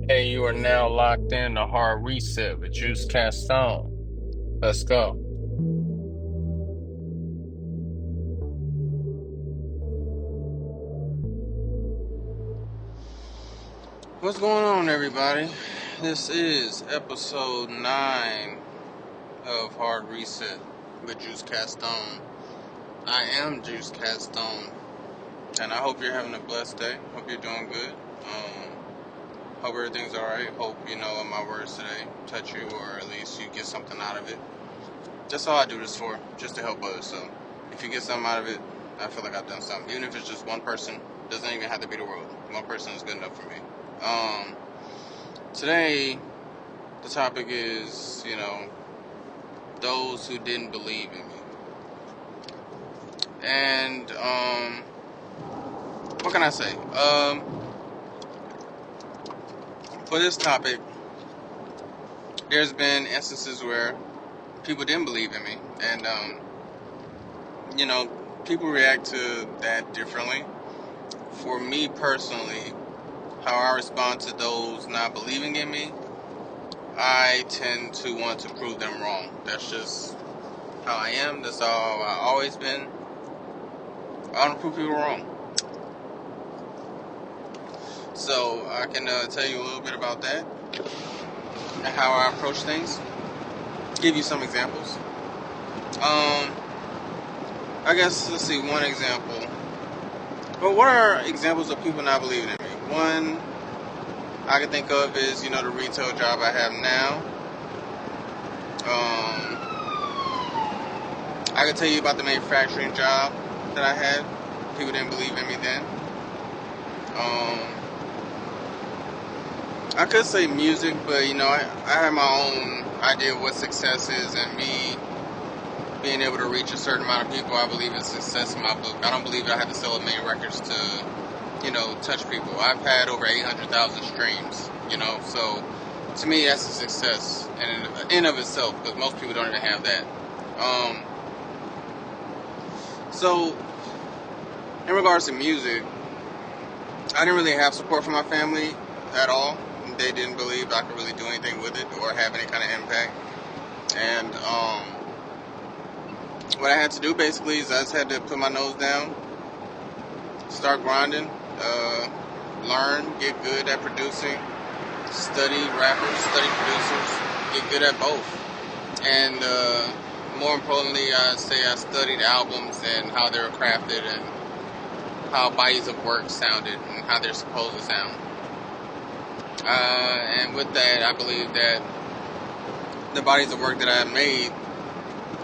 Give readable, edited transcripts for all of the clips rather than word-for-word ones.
Hey, you are now locked in to Hard Reset with Juice Kastoan. Let's go. What's going on, everybody? This is episode 9 of Hard Reset with Jeuse Kastoan. I am Jeuse Kastoan, and I hope you're having a blessed day. Hope you're doing good. Hope everything's alright. Hope, my words today touch you, or at least you get something out of it. That's all I do this for, just to help others. So, if you get something out of it, I feel like I've done something. Even if it's just one person, doesn't even have to be the world. One person is good enough for me. Today, the topic is, those who didn't believe in me. And, what can I say? For this topic, there's been instances where people didn't believe in me. And, people react to that differently. For me personally, how I respond to those not believing in me, I tend to want to prove them wrong. That's just how I am. That's how I've always been. I want to prove people wrong. So I can tell you a little bit about that and how I approach things. Give you some examples. I guess, let's see, one example. But what are examples of people not believing in me? One I can think of is, the retail job I have now. I can tell you about the manufacturing job that I had. People didn't believe in me then. I could say music, but, I have my own idea of what success is, and me being able to reach a certain amount of people, I believe is success in my book. I don't believe I had to sell a million records to, touch people. I've had over 800,000 streams, so to me that's a success in of itself, because most people don't even have that. So in regards to music, I didn't really have support from my family at all. They didn't believe I could really do anything with it or have any kind of impact. And what I had to do basically is I just had to put my nose down, start grinding, learn, get good at producing, study rappers, study producers, get good at both. And more importantly, I'd say I studied albums and how they were crafted and how bodies of work sounded and how they're supposed to sound. And with that, I believe that the bodies of work that I have made,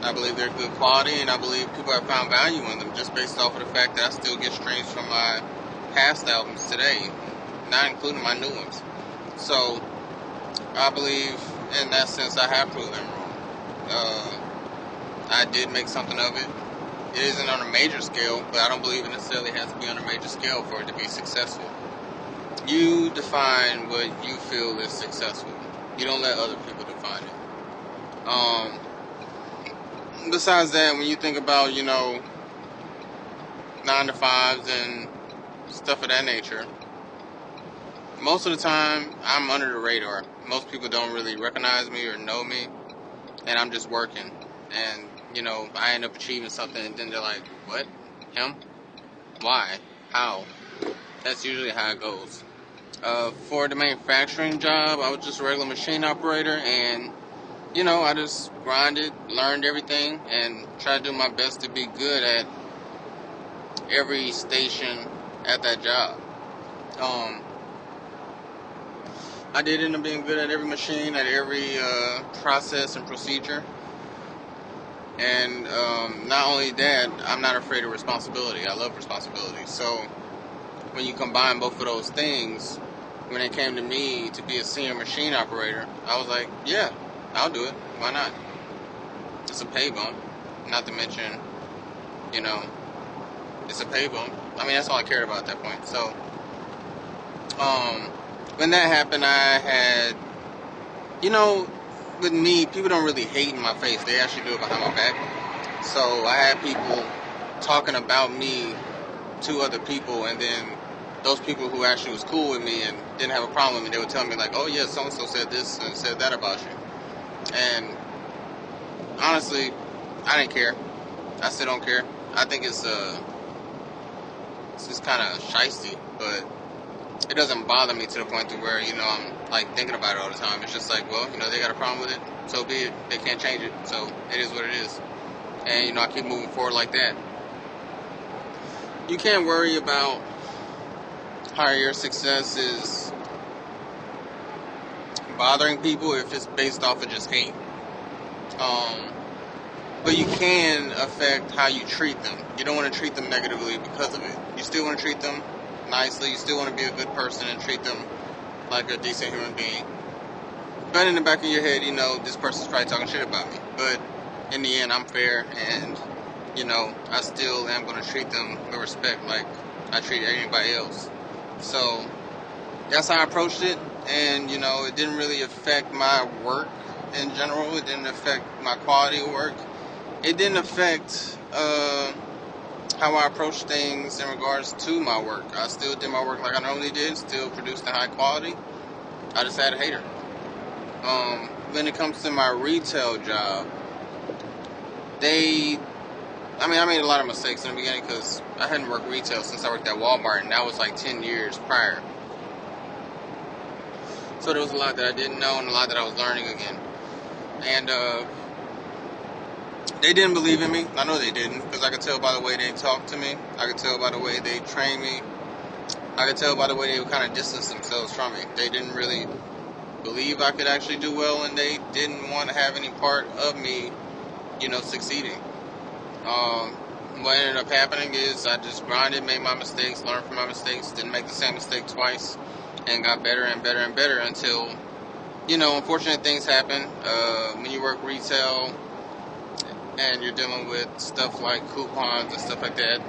I believe they're good quality, and I believe people have found value in them just based off of the fact that I still get streams from my past albums today, not including my new ones. So I believe in that sense I have proved them wrong. I did make something of it. It isn't on a major scale, but I don't believe it necessarily has to be on a major scale for it to be successful. You define what you feel is successful. You don't let other people define it. Besides that, when you think about, 9-to-5s and stuff of that nature, most of the time, I'm under the radar. Most people don't really recognize me or know me, and I'm just working. And, I end up achieving something, and then they're like, what? Him? Why? How? That's usually how it goes. For the manufacturing job, I was just a regular machine operator, and, I just grinded, learned everything, and tried to do my best to be good at every station at that job. I did end up being good at every machine, at every process and procedure. And not only that, I'm not afraid of responsibility. I love responsibility. So when you combine both of those things, when it came to me to be a senior machine operator, I was like, yeah, I'll do it. Why not? It's a pay bump. Not to mention, it's a pay bump. I mean, that's all I cared about at that point. So when that happened, I had, with me, people don't really hate in my face. They actually do it behind my back. So I had people talking about me to other people, and then those people who actually was cool with me and didn't have a problem with me, they would tell me like, oh yeah, so-and-so said this and said that about you. And honestly, I didn't care. I still don't care. I think it's just kind of shysty, but it doesn't bother me to the point to where, I'm like thinking about it all the time. It's just like, well, they got a problem with it, so be it. They can't change it, so it is what it is. And, I keep moving forward like that. You can't worry about how your success is bothering people if it's based off of just hate. But you can affect how you treat them. You don't want to treat them negatively because of it. You still want to treat them nicely. You still want to be a good person and treat them like a decent human being. But in the back of your head, this person's probably talking shit about me. But in the end, I'm fair, and, I still am going to treat them with respect like I treat anybody else. So that's how I approached it, and, it didn't really affect my work in general. It didn't affect my quality of work. It didn't affect how I approach things in regards to my work. I still did my work like I normally did, still produced in high quality. I just had a hater. When it comes to my retail job, I made a lot of mistakes in the beginning because I hadn't worked retail since I worked at Walmart, and that was like 10 years prior. So there was a lot that I didn't know and a lot that I was learning again. And they didn't believe in me. I know they didn't, because I could tell by the way they talked to me. I could tell by the way they trained me. I could tell by the way they would kind of distance themselves from me. They didn't really believe I could actually do well, and they didn't want to have any part of me, succeeding. What ended up happening is I just grinded, made my mistakes, learned from my mistakes, didn't make the same mistake twice, and got better and better and better until, unfortunate things happen. When you work retail and you're dealing with stuff like coupons and stuff like that,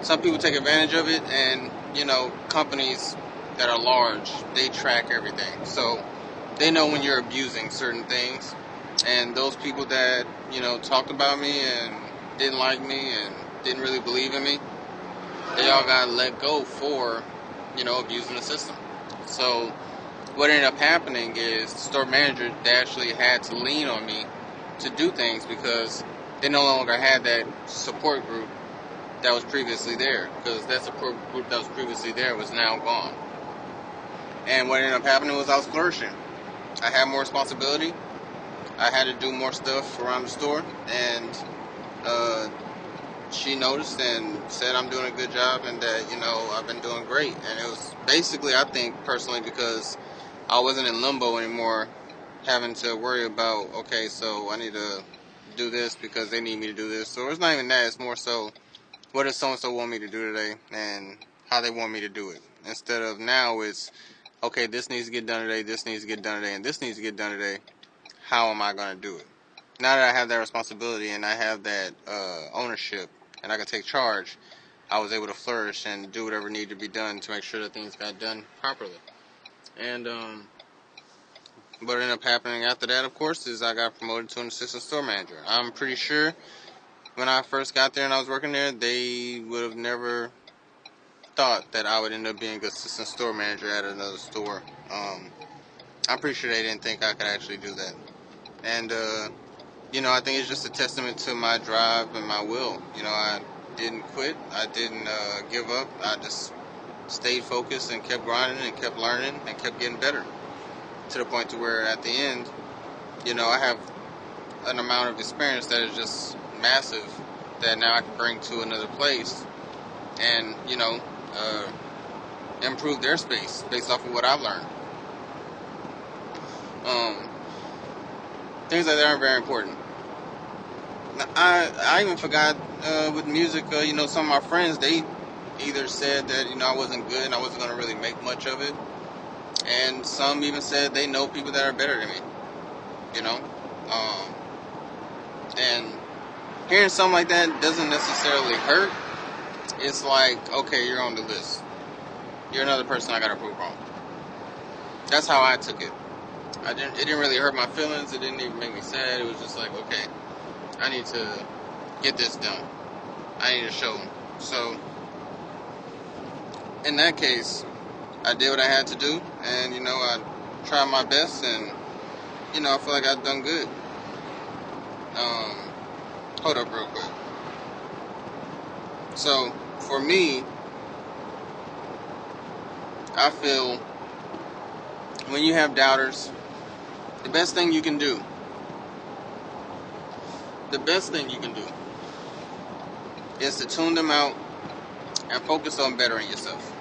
some people take advantage of it, and, companies that are large, they track everything. So they know when you're abusing certain things, and those people that, talked about me and didn't like me and didn't really believe in me, they all got let go for, abusing the system. So what ended up happening is the store manager, they actually had to lean on me to do things because they no longer had that support group that was previously there, because that support group that was previously there was now gone. And what ended up happening was I was flourishing. I had more responsibility. I had to do more stuff around the store, and she noticed and said I'm doing a good job and that, I've been doing great. And it was basically, I think, personally, because I wasn't in limbo anymore, having to worry about, okay, so I need to do this because they need me to do this. So it's not even that. It's more so, what does so-and-so want me to do today and how they want me to do it. Instead of now, it's, okay, this needs to get done today, this needs to get done today, and this needs to get done today. How am I going to do it? Now that I have that responsibility and I have that ownership and I can take charge, I was able to flourish and do whatever needed to be done to make sure that things got done properly. And what ended up happening after that, of course, is I got promoted to an assistant store manager. I'm pretty sure when I first got there and I was working there, they would have never thought that I would end up being an assistant store manager at another store. I'm pretty sure they didn't think I could actually do that. And, I think it's just a testament to my drive and my will. I didn't quit. I didn't give up. I just stayed focused and kept grinding and kept learning and kept getting better. To the point to where at the end, I have an amount of experience that is just massive that now I can bring to another place and, improve their space based off of what I've learned. Things like that are very important. Now, I even forgot with music, some of my friends, they either said that, I wasn't good and I wasn't going to really make much of it. And some even said they know people that are better than me, and hearing something like that doesn't necessarily hurt. It's like, okay, you're on the list. You're another person I got to prove wrong. That's how I took it. It didn't really hurt my feelings. It didn't even make me sad. It was just like, okay, I need to get this done. I need to show them. So, in that case, I did what I had to do, and I tried my best, and I feel like I've done good. Hold up real quick. So for me, I feel when you have doubters, the best thing you can do is to tune them out and focus on bettering yourself.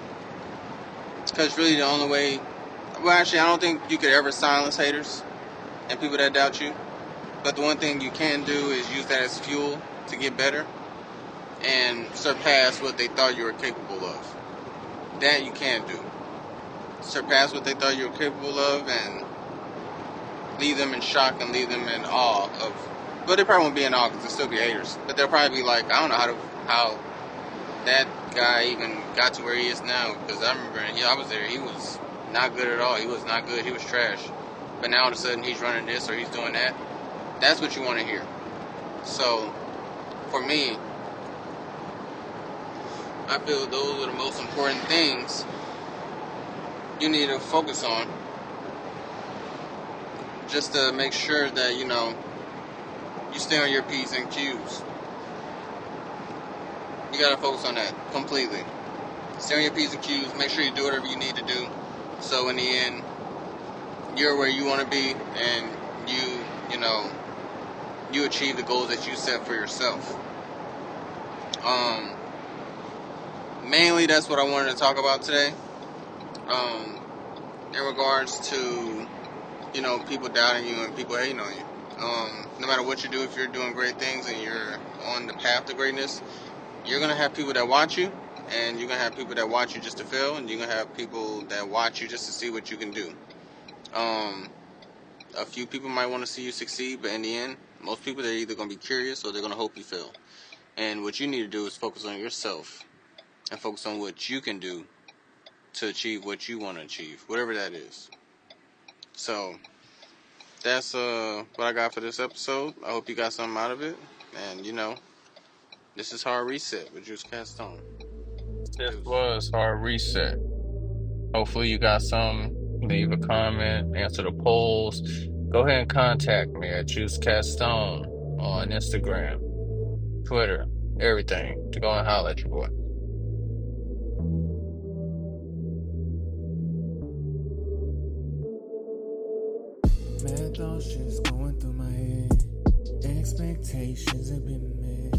Because really the only way, well, actually, I don't think you could ever silence haters and people that doubt you. But the one thing you can do is use that as fuel to get better and surpass what they thought you were capable of. That you can do. Surpass what they thought you were capable of and leave them in shock and leave them in awe of. Well, they probably won't be in awe because they'll still be haters. But they'll probably be like, I don't know how that guy even got to where he is now. Because I remember, I was there. He was not good at all. He was not good. He was trash. But now all of a sudden he's running this or he's doing that. That's what you want to hear. So, for me, I feel those are the most important things you need to focus on. Just to make sure that, you stay on your P's and Q's. You gotta focus on that completely. Stay on your P's and Q's. Make sure you do whatever you need to do. So in the end, you're where you want to be, and you achieve the goals that you set for yourself. Mainly, that's what I wanted to talk about today. In regards to, people doubting you and people hating on you. No matter what you do, if you're doing great things and you're on the path to greatness, you're going to have people that watch you, and you're going to have people that watch you just to fail, and you're going to have people that watch you just to see what you can do. A few people might want to see you succeed, but in the end, most people, they're either going to be curious or they're going to hope you fail. And what you need to do is focus on yourself and focus on what you can do to achieve what you want to achieve, whatever that is. So, that's what I got for this episode. I hope you got something out of it. And, this is Hard Reset with Jeuse Kastoan. This was Hard Reset. Hopefully you got some. Leave a comment, answer the polls. Go ahead and contact me at Jeuse Kastoan on Instagram, Twitter, everything. To go and holler at your boy. Mad thoughts just going through my head. Expectations have been met.